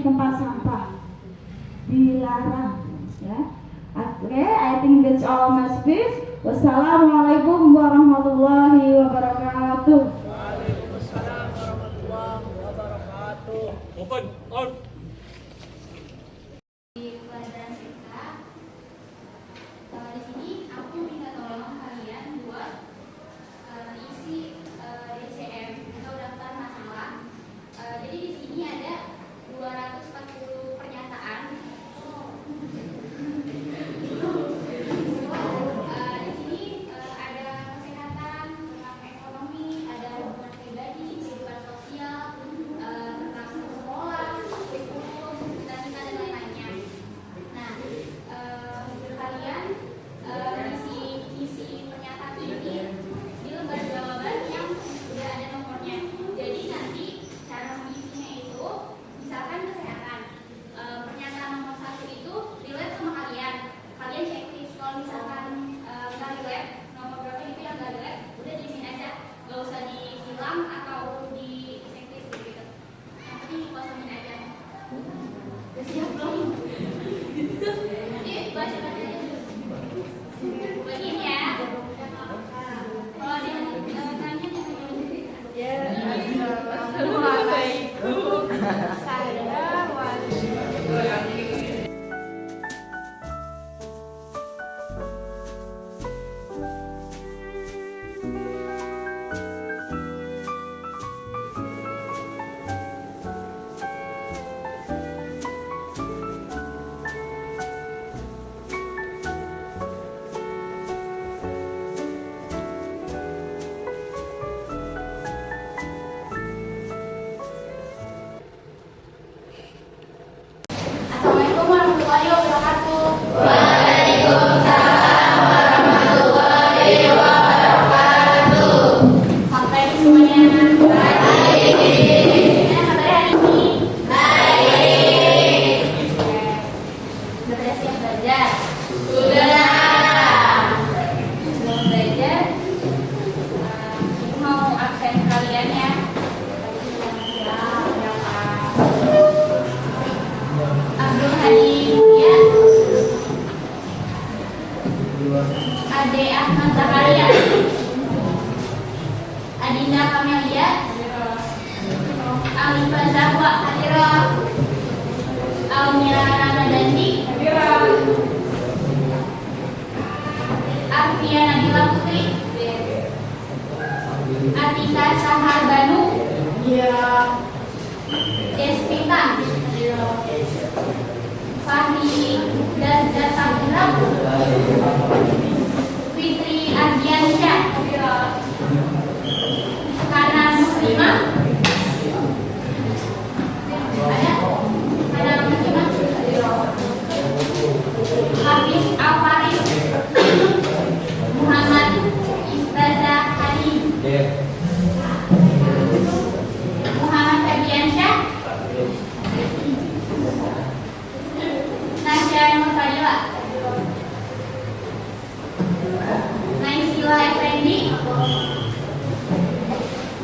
tempat sampah, dilarang ya. Oke, I think that's all my speech. Wassalamualaikum warahmatullahi wabarakatuh. Waalaikumsalam warahmatullahi wabarakatuh. Open out. Di pelajaran TK, di sini aku minta tolong kalian buat isi DCM atau daftar masalah. Jadi di sini ada 240 pernyataan. Di sini ada kesehatan, tentang ekonomi, ada hubungan pribadi, kehidupan sosial, tentang sekolah, kurikulum, dan lain-lainnya. Nah, kalian isi pernyataan ini di lembar jawaban yang sudah ada nomornya. Jadi nanti cara mengisinya itu, misalkan kesehatan, pernyataan nomor 1 itu relate sama kalian. Kalian checklist. Kalau misalkan nggak relate, nomor berapa itu yang nggak relate, udah diisiin aja, nggak usah disilang atau di checklist gitu. Yang penting dikosongin aja. Udah siap belum? Nanti baca aja dulu. Begini ya. Kalau ada yang tanya, Ya, assalamualaikum. Saya Wali. Assalamualaikum warahmatullahi wabarakatuh. Sampai semuanya. Baik. Gimana kabar hari ini? Baik. Sudah siap belajar? Sudah. Sebelum belajar, ibu mau absen kalian ya. Abdul Hadi ya. Ade Ahmad Zakaria. Adinda Kamelia. Alifah Zahwa Hadirah. Almira Ramadhani. Arfia Nabila Putri. Atika Sahar Banu. Desvita. Fahri Dazza Sabira. Fitri Ardiansyah. Kana Muslimah. Ada? Kana Muslimah. Hafiz Al-Faris. Muhammad Istaza Halim. Muhammad Fabiansyah. Nasya Nur Fadila. Naisila Effendi.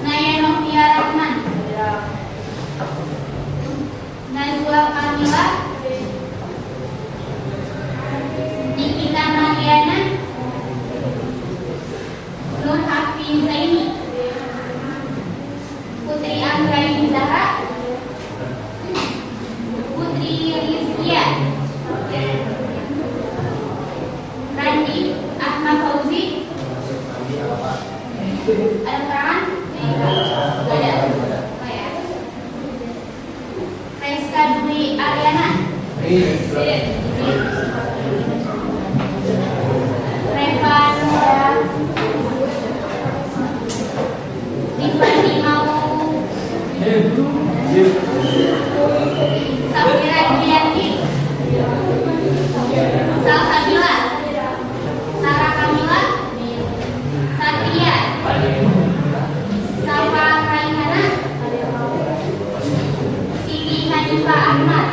Naya Novia Rahman. Nazwa Kamila. Nikita Mariana. Nur Hafiz Zaini. Putri Anggraini Zahra. Putri Rizkia. Randi Ahmad Fauzi. Ada keterangan? Tidak ada. Oh ya. Reska Dwi Ariana. Revan Tiffany Mau. Safira Dianti. Salsabila. Sarah Kamila. Satria. Safa Raihana. Siti Hanifah Ahmad.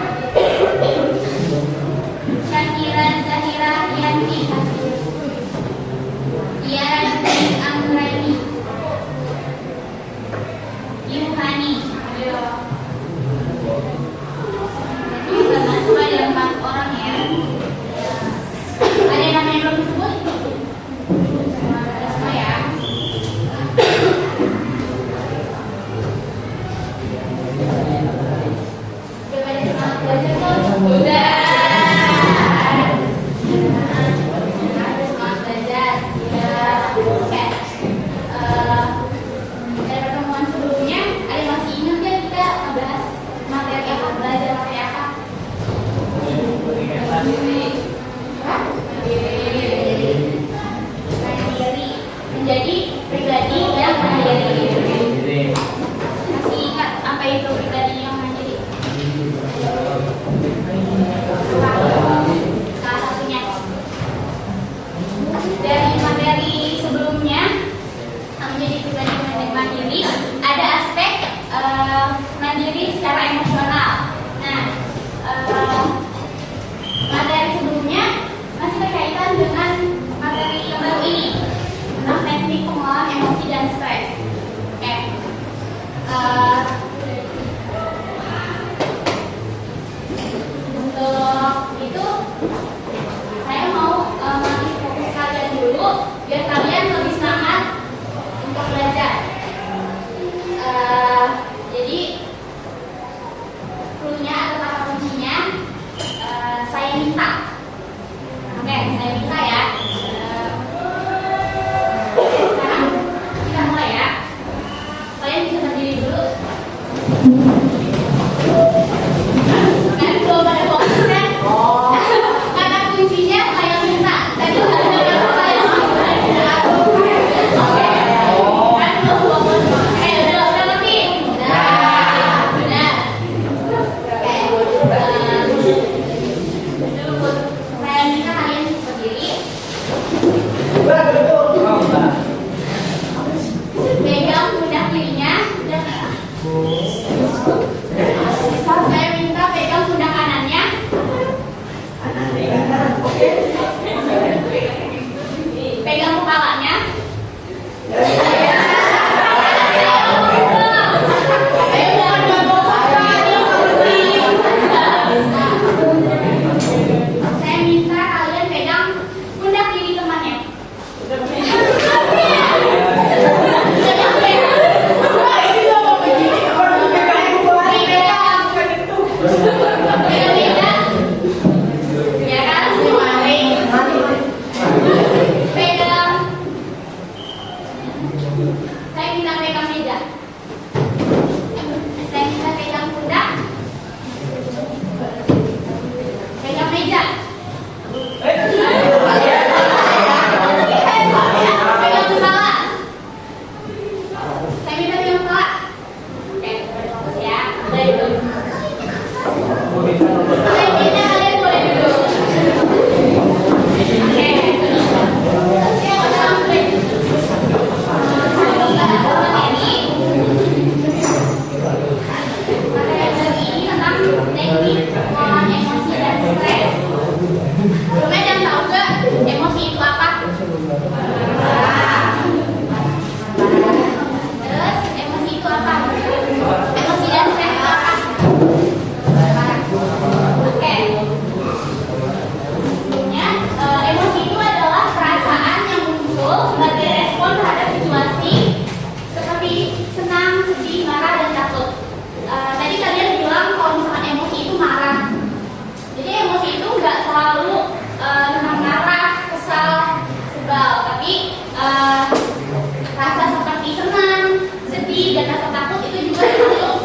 Terus emosi itu apa? Emosi dan stres itu apa? Oke. Sebelumnya, emosi itu adalah perasaan yang muncul sebagai respon terhadap situasi seperti senang, sedih, marah, dan takut. Tadi kalian bilang kalau misalkan emosi itu marah. Jadi emosi itu nggak selalu tentang marah, kesal, sebal, tapi rasa seperti senang, sedih, dan rasa takut itu juga termasuk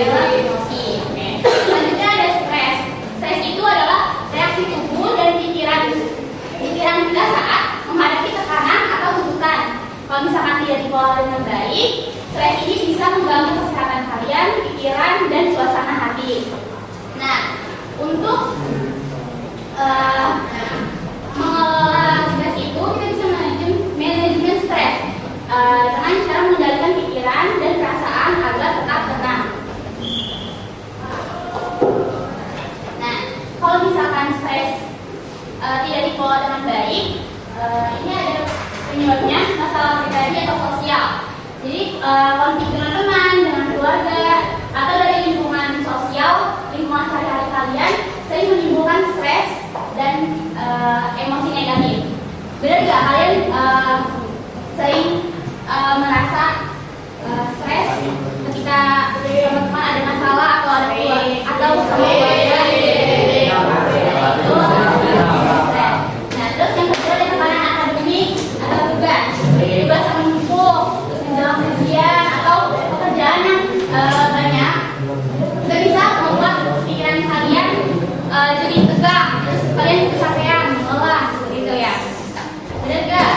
dalam emosi. Oke. Selanjutnya ada stres. Stres itu adalah reaksi tubuh dan pikiran kita saat menghadapi tekanan atau tuntutan. Kalau misalkan tidak dikelola dengan baik, stres ini bisa mengganggu kesehatan kalian, pikiran, dan suasana hati. Nah, untuk mengelola stres itu kita bisa manajemen stres dengan cara mengendalikan pikiran dan perasaan agar tetap tenang. Nah, kalau misalkan stres tidak dikelola dengan baik, ini ada penyebabnya masalah pribadi atau sosial. Jadi konflik dengan teman, dengan keluarga, atau dari lingkungan sosial, lingkungan sehari-hari kalian sering menimbulkan stres dan emosi negatif. Benar nggak kalian sering merasa stres ketika teman-teman ada masalah atau ada atau sama keluarga? Nah, terus yang kedua ada tekanan akademik atau tugas yang menumpuk, terus menjelang ujian atau pekerjaan yang banyak, itu bisa membuat pikiran kalian jadi tegang, terus kalian kecapean, lelah, gitu ya. Benar nggak?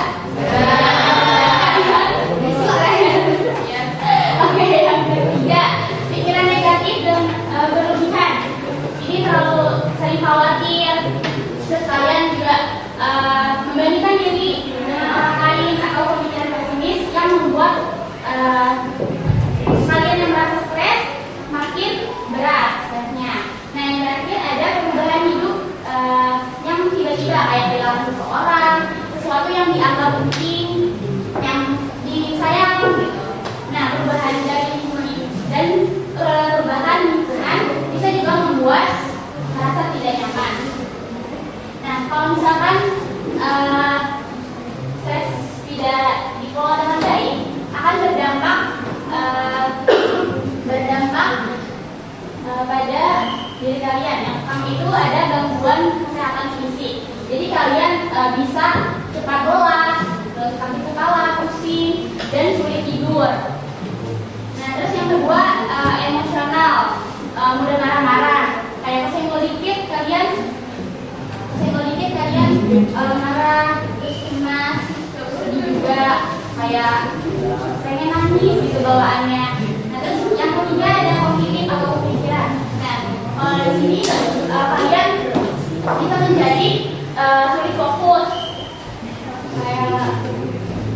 Oke, yang ketiga, pikiran negatif dan berlebihan. Ini terlalu sering khawatir, terus kalian juga membandingkan diri dengan orang lain atau pemikiran pesimis yang membuat kalian yang merasa stres makin berat stresnya. Nah, yang terakhir ada perubahan hidup yang tiba-tiba kayak kehilangan seseorang, sesuatu yang dianggap penting, yang disayang gitu. Nah, perubahan dari lingkungan dan perubahan lingkungan bisa juga membuat merasa tidak nyaman. Nah, kalau misalkan stres tidak dikelola dengan baik, akan berdampak pada diri kalian. Yang pertama itu ada gangguan kesehatan fisik. Jadi kalian bisa cepat lelah, terus sakit kepala, pusing, dan sulit tidur. Nah, terus yang kedua emosional, mudah marah-marah. Kayak kesenggol dikit kalian marah, terus cemas, terus sedih juga, kayak pengen nangis gitu bawaannya. Nah, terus yang ketiga ada kognitif atau pemikiran. Nah, di sini kalian bisa menjadi sulit fokus, kayak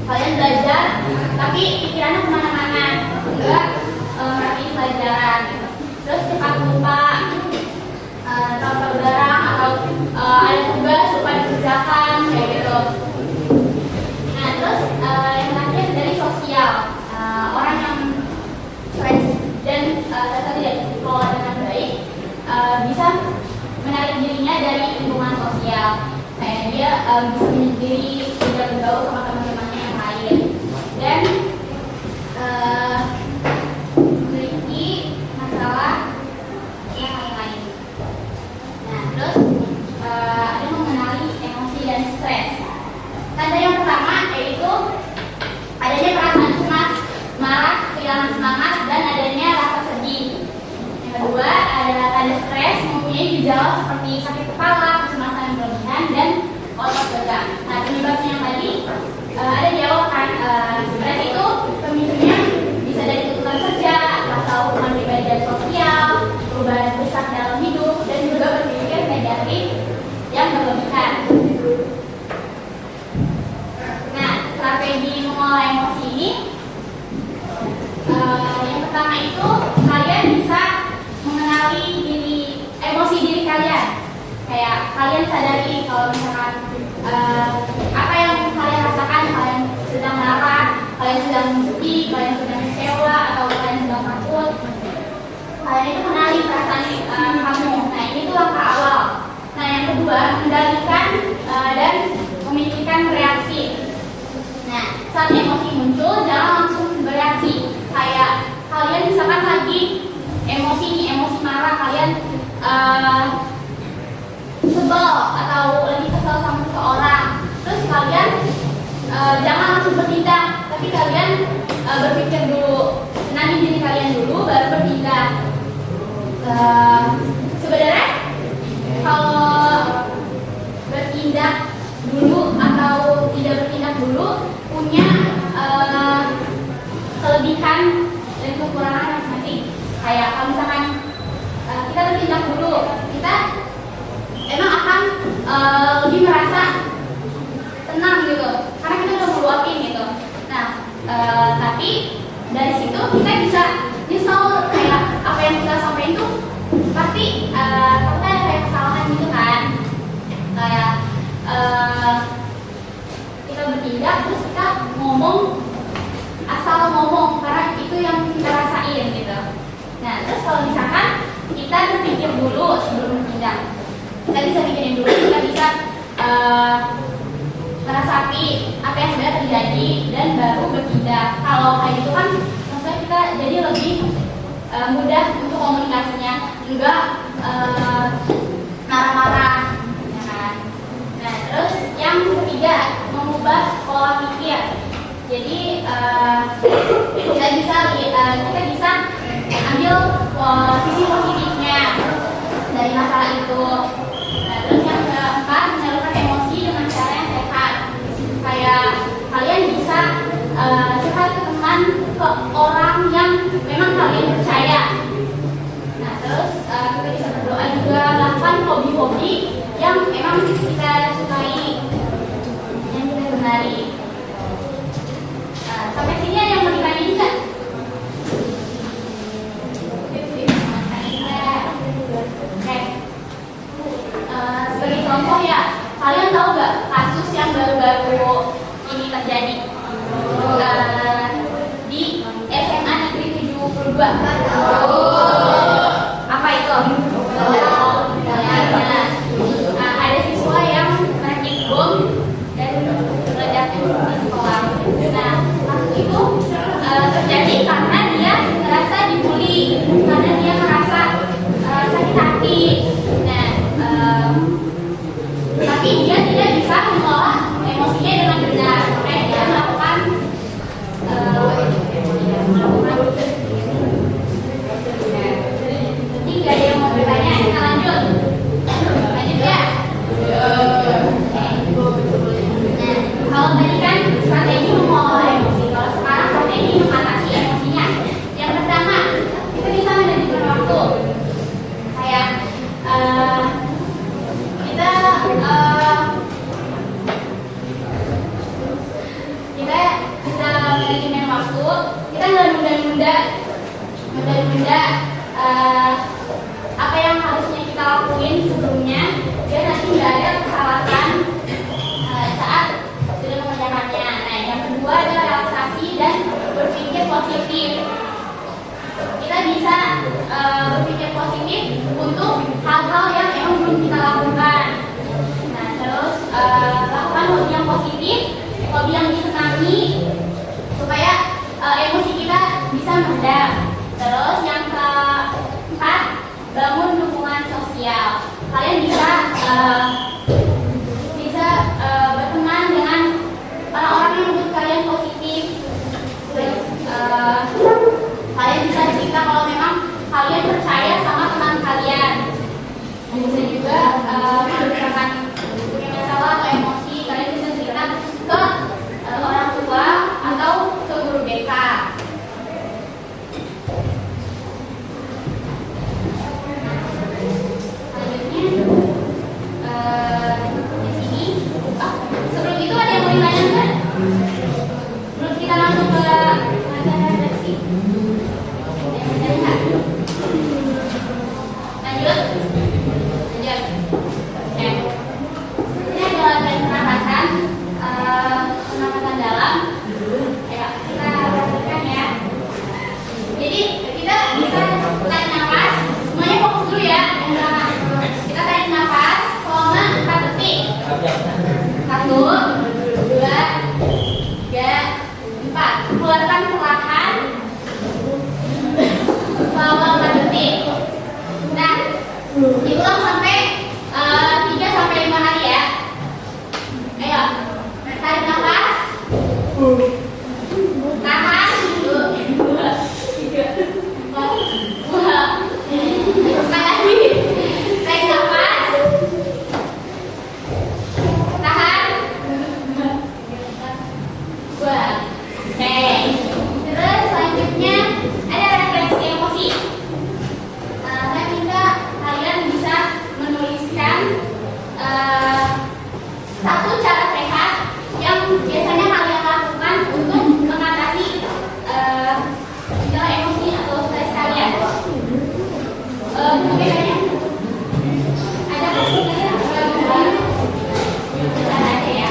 kalian belajar tapi pikirannya kemana-mana, enggak merhatiin pelajaran gitu. Terus cepat lupa, tahu barang atau ada tugas lupa dikerjakan kayak gitu. Nah, terus yang terakhir dari sosial, orang yang stres dan ternyata tidak dikelola dengan baik bisa menarik dirinya dari lingkungan sosial. Kayak dia bisa menyendiri, tidak bergaul sama teman-temannya yang lain, dan memiliki masalah yang lain. Nah, terus ada mengenali emosi dan stres. Tanda yang pertama yaitu adanya perasaan cemas, marah, kehilangan semangat, dan adanya rasa sedih. Yang kedua ada tanda stres mempunyai gejala seperti sakit kepala, kecemasan yang berlebihan, dan otot tegang. Nah, penyebabnya yang tadi ada jawaban. Stres itu pemicunya bisa dari tuntutan kerja, rasa hubungan pribadi dan sosial, perubahan besar dalam hidup, dan juga berpikir negatif yang berlebihan. Nah, strategi mengelola emosi ini, yang pertama itu kalian bisa mengenali emosi diri kalian. Kayak kalian sadari kalau misalkan apa yang kalian kedua, mengendalikan dan memikirkan reaksi. Nah, saat emosi muncul, jangan langsung bereaksi. Kayak kalian misalkan lagi emosi marah, kalian sebel atau lagi kesel sama seseorang. Terus kalian jangan langsung bertindak, tapi kalian berpikir dulu, tenangin diri kalian dulu, baru bertindak. Sebenarnya kalau bertindak dulu atau tidak bertindak dulu punya kelebihan dan kekurangan masing-masing. Kayak kalau misalkan kita bertindak dulu, kita emang akan lebih merasa tenang gitu, karena kita udah meluapin gitu. Nah, tapi dari situ kita bisa nyesel, kayak apa yang kita sampaikan tuh pasti kita ada kayak kesalahan gitu kan. Kayak kita bertindak terus kita ngomong asal ngomong karena itu yang kita rasain gitu. Nah, terus kalau misalkan kita berpikir dulu sebelum bertindak, kita bisa mikirin dulu, kita bisa meresapi apa yang sudah terjadi dan baru bertindak. Kalau kayak gitu kan maksudnya kita jadi lebih mudah untuk komunikasinya, enggak marah-marah ya kan. Nah, terus yang ketiga, mengubah pola pikir. Jadi kita bisa ambil sisi positifnya dari masalah itu. Nah, terus yang keempat, menyalurkan emosi dengan cara yang sehat. Kayak kalian bisa curhat ke teman, ke orang yang memang kalian percaya. Nah, terus kita bisa berdoa juga, lakukan hobi-hobi yang memang kita sukai, yang kita gemari. Sampai sini ada yang mau ditanyain nggak? Oke. Sebagai contoh ya, kalian tahu nggak kasus yang baru-baru ini terjadi di SMA Negeri 72? Apa itu? Ada siswa yang merakit bom dan meledaknya di sekolah. Nah, kasus itu terjadi karena dia merasa dibully, karena dia merasa sakit hati. Nah, tapi dia tidak bisa mengolah emosinya dengan benar, makanya dia melakukan ini nggak ada yang mau bertanya, kita lanjut ya. Kalau tadi kan strategi mengolah emosi, kalau sekarang strategi mengatasi emosinya. Yang pertama, kita bisa manajemen waktu. Kayak kita bisa manajemen waktu. Kita nggak nunda-nunda apa yang harusnya kita lakuin sebelumnya, biar nanti nggak ada kesalahan saat sudah mengerjakannya. Nah, yang kedua adalah relaksasi dan berpikir positif. Kita bisa berpikir positif untuk hal-hal yang emang belum kita lakukan. Nah, terus lakukan hobi yang positif, hobi yang disenangi, supaya emosi kita bisa meredam. Terus yang keempat untuk mengatasi gejala emosi atau stres kalian. Bedanya ada kan sebenarnya kita aja ya.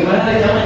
Gracias.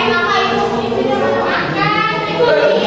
ngapain? Makan.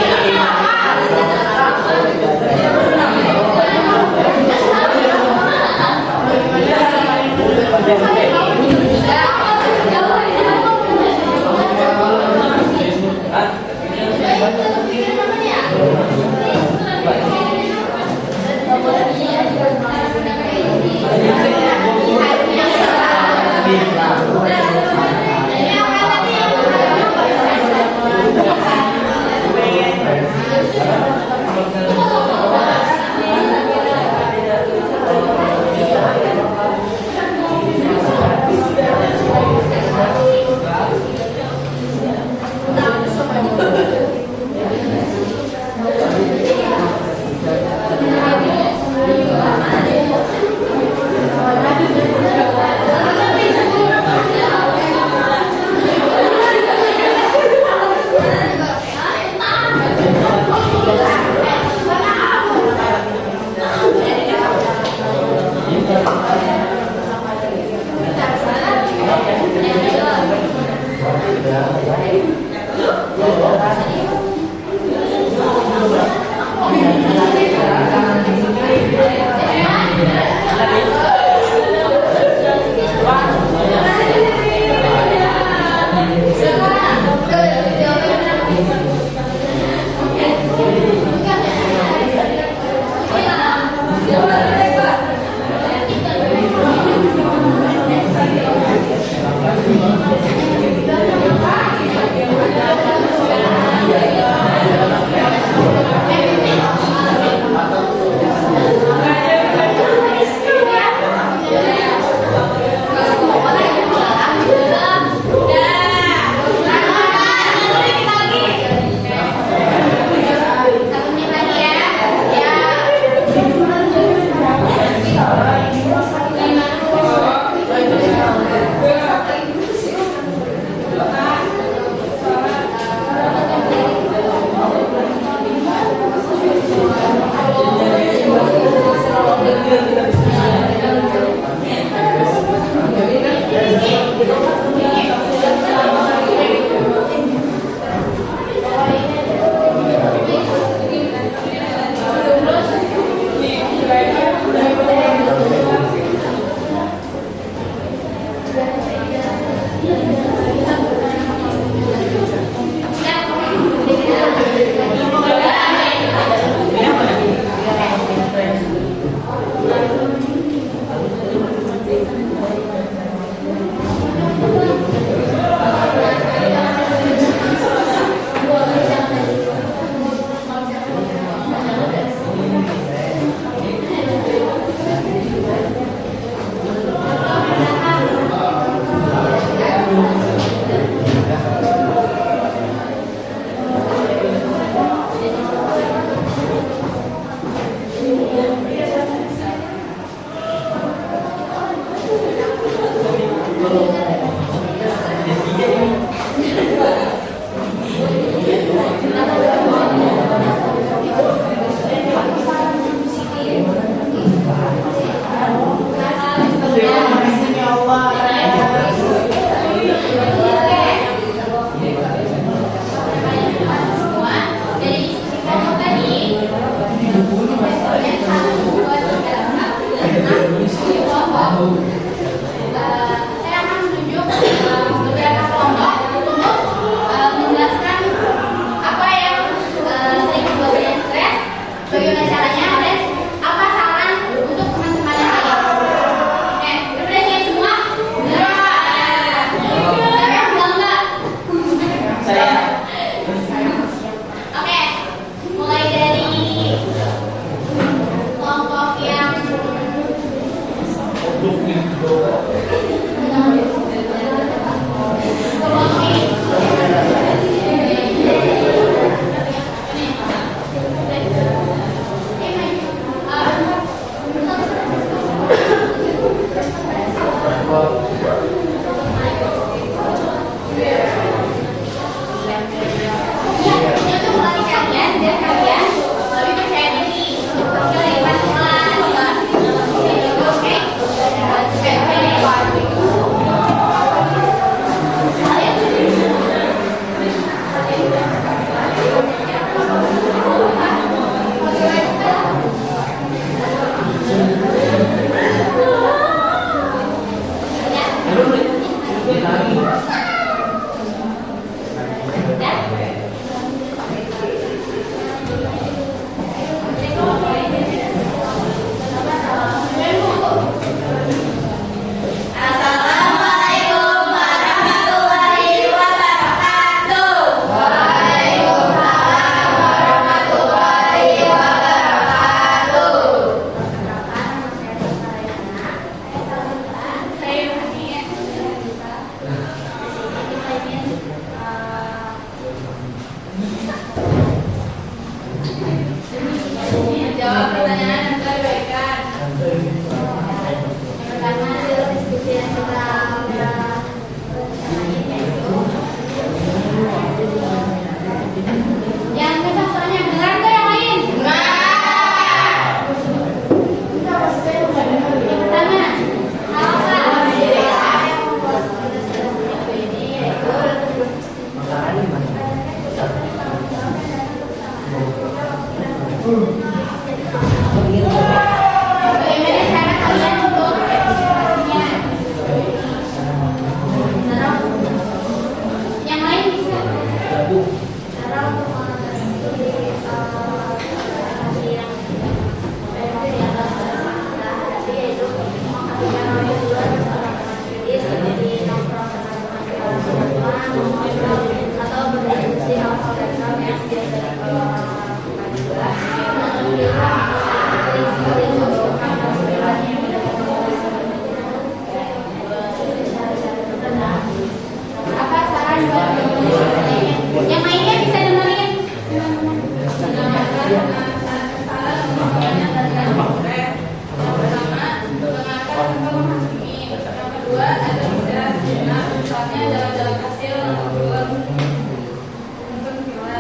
Jawab pertanyaan yang telah diberikan. Yang pertama adalah diskusi yang kita rencanain yaitu yang kita soalnya benar nggak yang lain? Yang pertama, apa? Ini yaitu bagaimana cara kalian untuk ekspresinya? Yang lain bisa. Cara untuk mengatasi yang hadapi yaitu menghadirkan orang yang luar kritis seperti nongkrong dengan teman-teman atau berdiskusi hal-hal yang biasa lakukan juga. Apa saran buat yang lainnya bisa dengerin? Mendengarkan saran untuk menyadarkan stres. Yang pertama, mendengarkan tanpa menghakimi. Yang kedua, ada istirahat sejenak, misalnya jalan-jalan kecil untuk nonton film.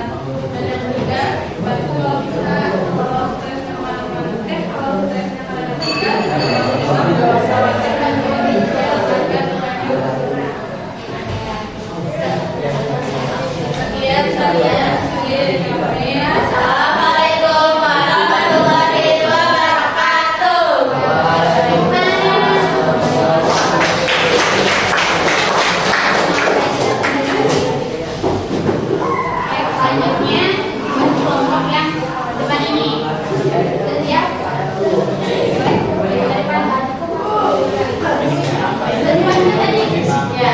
Dan yang ketiga, bantu kalau bisa, kalau stresnya pada ketiga, Assalamualaikum warahmatullahi wabarakatuh. Selanjutnya kelompok yang depan ini. Siap? Dari tadi? Ya.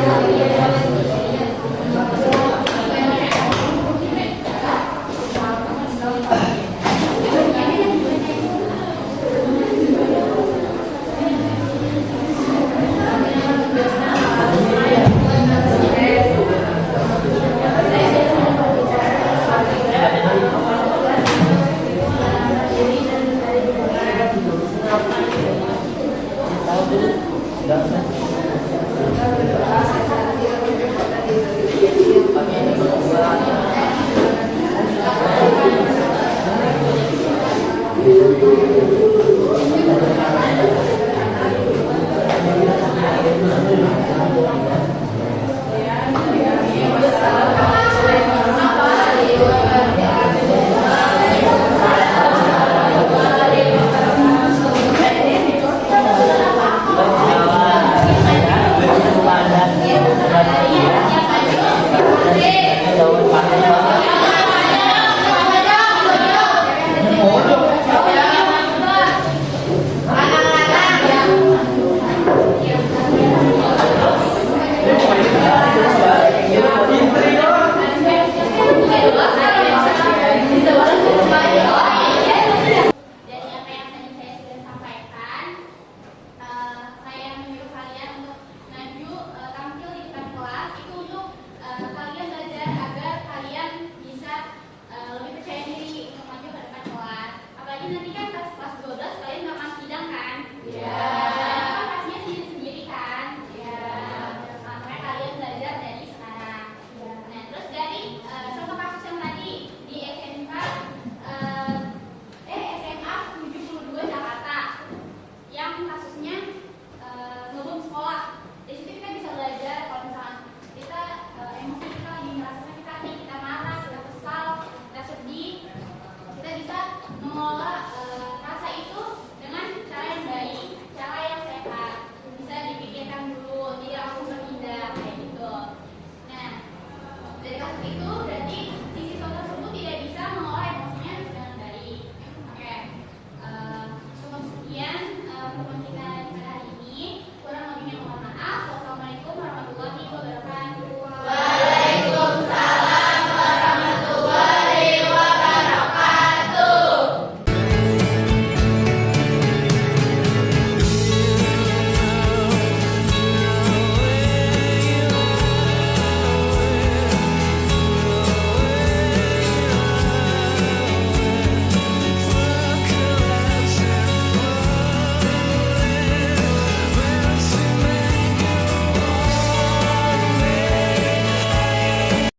Amin.